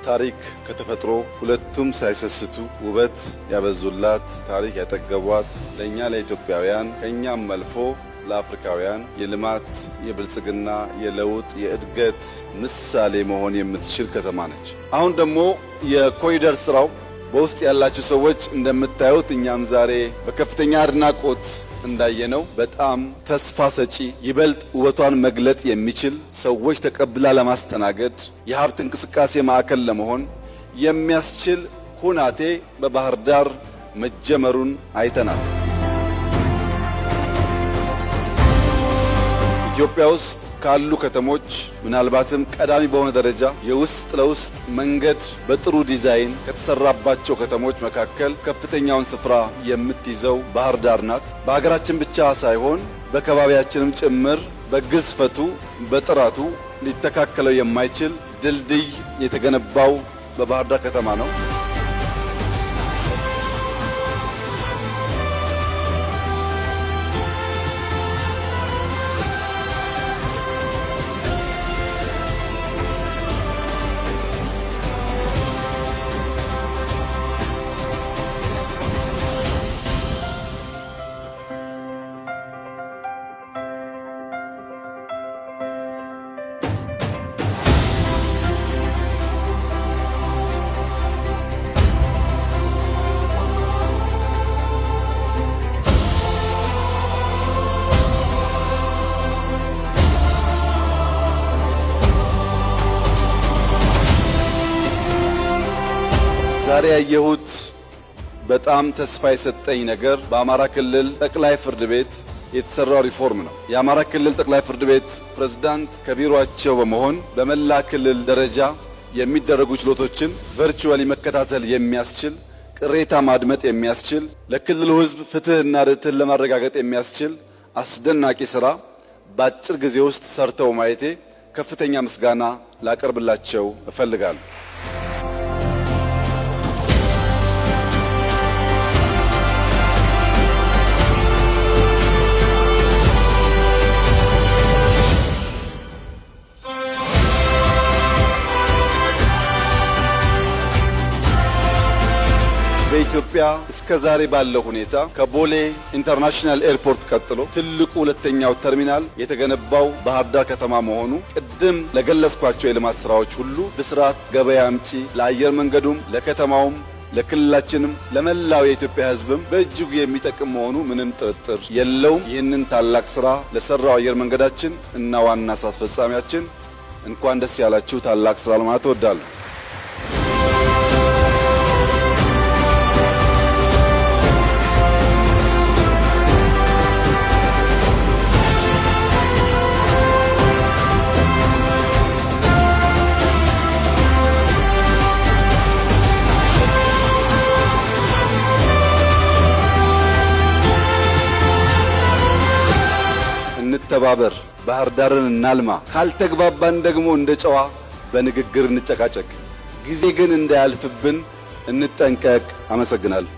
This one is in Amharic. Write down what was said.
ታሪክ ከተፈጥሮ ሁለቱም ሳይሰስቱ ውበት ያበዙላት ታሪክ ያጠገቧት ለእኛ ለኢትዮጵያውያን ከእኛም አልፎ ለአፍሪካውያን የልማት የብልጽግና የለውጥ የእድገት ምሳሌ መሆን የምትችል ከተማ ነች። አሁን ደግሞ የኮሪደር ስራው በውስጥ ያላችሁ ሰዎች እንደምታዩት እኛም ዛሬ በከፍተኛ አድናቆት እንዳየነው በጣም ተስፋ ሰጪ ይበልጥ ውበቷን መግለጥ የሚችል ሰዎች ተቀብላ ለማስተናገድ የሀብት እንቅስቃሴ ማዕከል ለመሆን የሚያስችል ሁናቴ በባህር ዳር መጀመሩን አይተናል። ኢትዮጵያ ውስጥ ካሉ ከተሞች ምናልባትም ቀዳሚ በሆነ ደረጃ የውስጥ ለውስጥ መንገድ በጥሩ ዲዛይን ከተሰራባቸው ከተሞች መካከል ከፍተኛውን ስፍራ የምትይዘው ባህር ዳር ናት። በሀገራችን ብቻ ሳይሆን በከባቢያችንም ጭምር በግዝፈቱ በጥራቱ ሊተካከለው የማይችል ድልድይ የተገነባው በባህር ዳር ከተማ ነው። ዛሬ ያየሁት በጣም ተስፋ የሰጠኝ ነገር በአማራ ክልል ጠቅላይ ፍርድ ቤት የተሰራው ሪፎርም ነው። የአማራ ክልል ጠቅላይ ፍርድ ቤት ፕሬዝዳንት ከቢሮአቸው በመሆን በመላ ክልል ደረጃ የሚደረጉ ችሎቶችን ቨርቹዋሊ መከታተል የሚያስችል ቅሬታ ማድመጥ የሚያስችል ለክልሉ ሕዝብ ፍትህና ርትዕን ለማረጋገጥ የሚያስችል አስደናቂ ስራ በአጭር ጊዜ ውስጥ ሰርተው ማየቴ ከፍተኛ ምስጋና ላቀርብላቸው እፈልጋለሁ። በኢትዮጵያ እስከ ዛሬ ባለው ሁኔታ ከቦሌ ኢንተርናሽናል ኤርፖርት ቀጥሎ ትልቁ ሁለተኛው ተርሚናል የተገነባው ባህር ዳር ከተማ መሆኑ ቅድም ለገለጽኳቸው የልማት ስራዎች ሁሉ ብስራት ገበያ አምጪ ለአየር መንገዱም ለከተማውም ለክልላችንም ለመላው የኢትዮጵያ ሕዝብም በእጅጉ የሚጠቅም መሆኑ ምንም ጥርጥር የለውም። ይህንን ታላቅ ስራ ለሰራው አየር መንገዳችን እና ዋና ስራ አስፈጻሚያችን እንኳን ደስ ያላችሁ ታላቅ ስራ ለማለት እወዳለሁ። እንተባበር፣ ባህር ዳርን እናልማ። ካልተግባባን ደግሞ እንደ ጨዋ በንግግር እንጨቃጨቅ። ጊዜ ግን እንዳያልፍብን እንጠንቀቅ። አመሰግናለሁ።